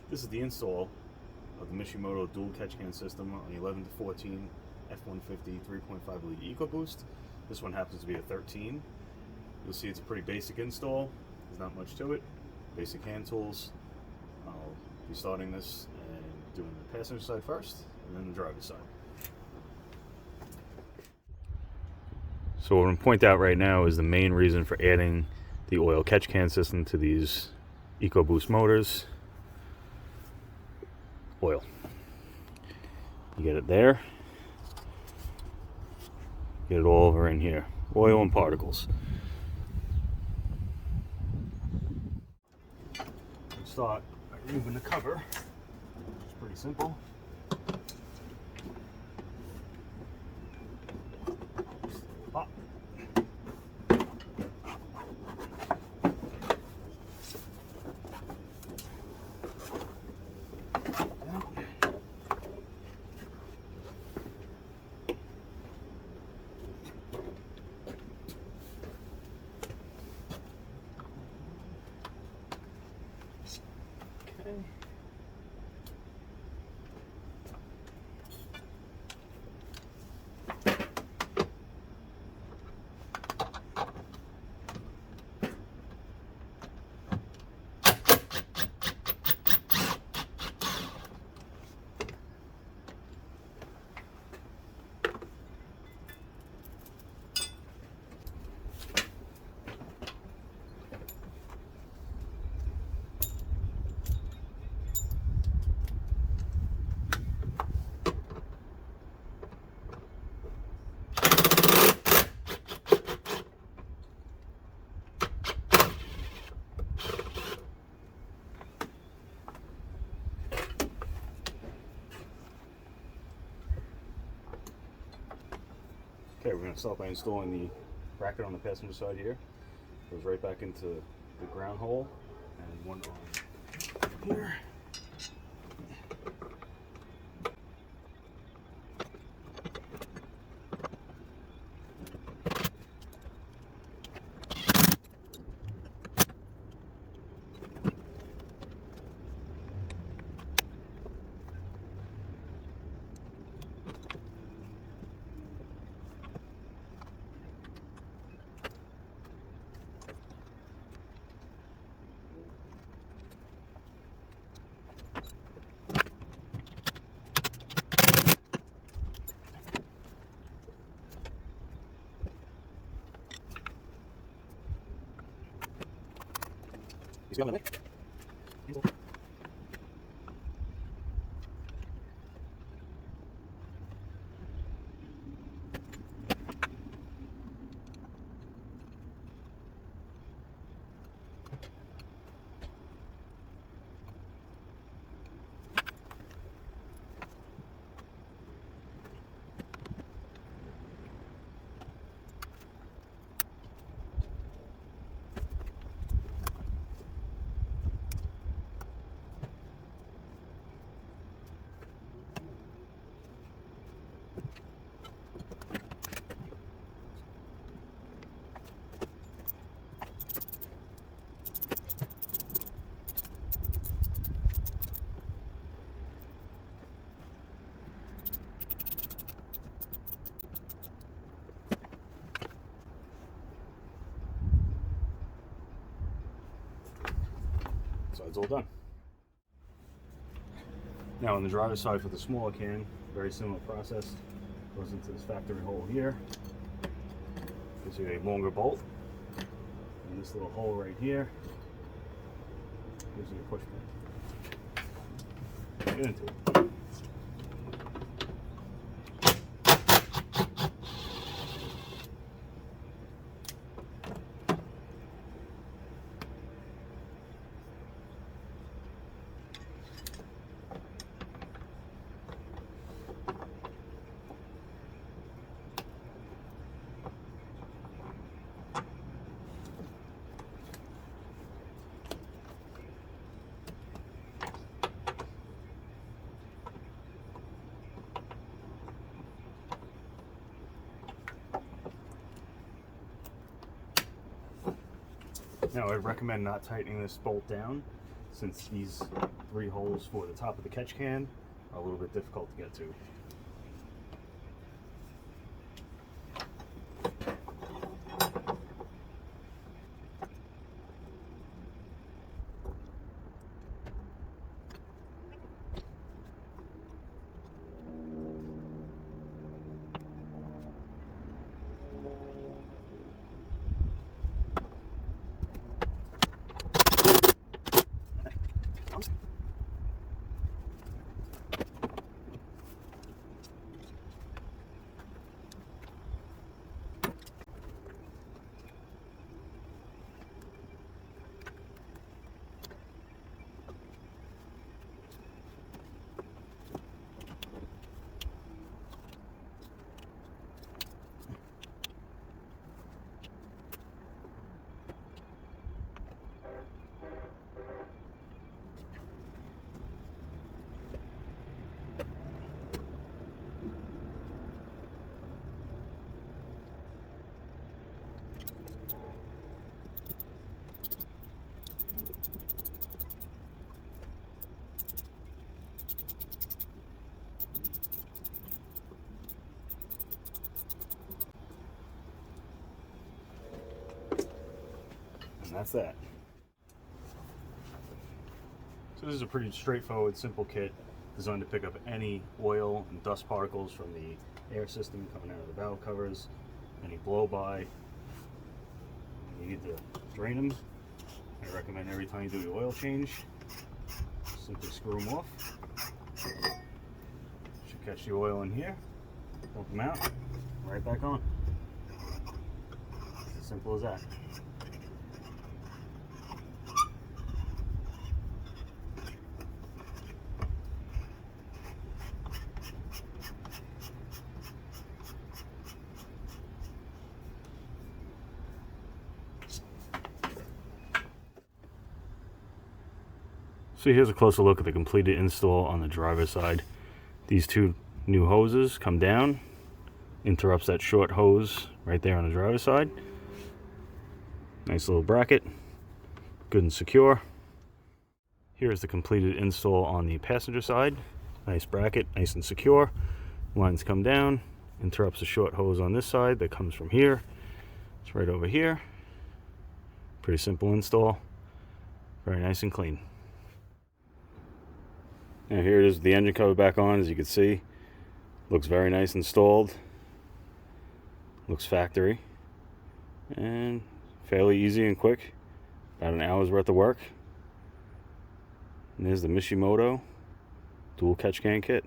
This is the install of the Mishimoto dual catch can system on the 11 to 14 F150 3.5 liter Ecoboost. This one happens to be a 13. You'll see it's a pretty basic install. There's not much to it. Basic hand tools. I'll be starting this and doing the passenger side first, and then the driver's side. So what I'm going to point out right now is the main reason for adding the oil catch can system to these Ecoboost motors. Oil. You get it there. Get it all over in here. Oil and particles. Start by removing the cover. It's pretty simple. Pop. Okay. Okay, we're going to start by installing the bracket on the passenger side here. Goes right back into the ground hole, and one on here. He's got it. So it's all done. Now on the driver's side for the smaller can, very similar process. Goes into this factory hole here. Gives you a longer bolt. And this little hole right here gives you a push pin. Get into it. Now I recommend not tightening this bolt down. since these 3 holes for the top of the catch can are a little bit difficult to get to. And that's that. So this is a pretty straightforward, simple kit designed to pick up any oil and dust particles from the air system coming out of the valve covers, any blow-by. You need to drain them. I recommend every time you do your oil change, simply screw them off. Should catch the oil in here, dump them out, right back on. It's as simple as that. So here's a closer look at the completed install on the driver's side. These 2 new hoses come down, interrupts that short hose right there on the driver's side. Nice little bracket, good and secure. Here's the completed install on the passenger side. Nice bracket, nice and secure. Lines come down, interrupts the short hose on this side that comes from here. It's right over here. Pretty simple install, very nice and clean. Now here it is with the engine cover back on, as you can see. Looks very nice installed. Looks factory. And fairly easy and quick. About an hour's worth of work. And there's the Mishimoto dual catch can kit.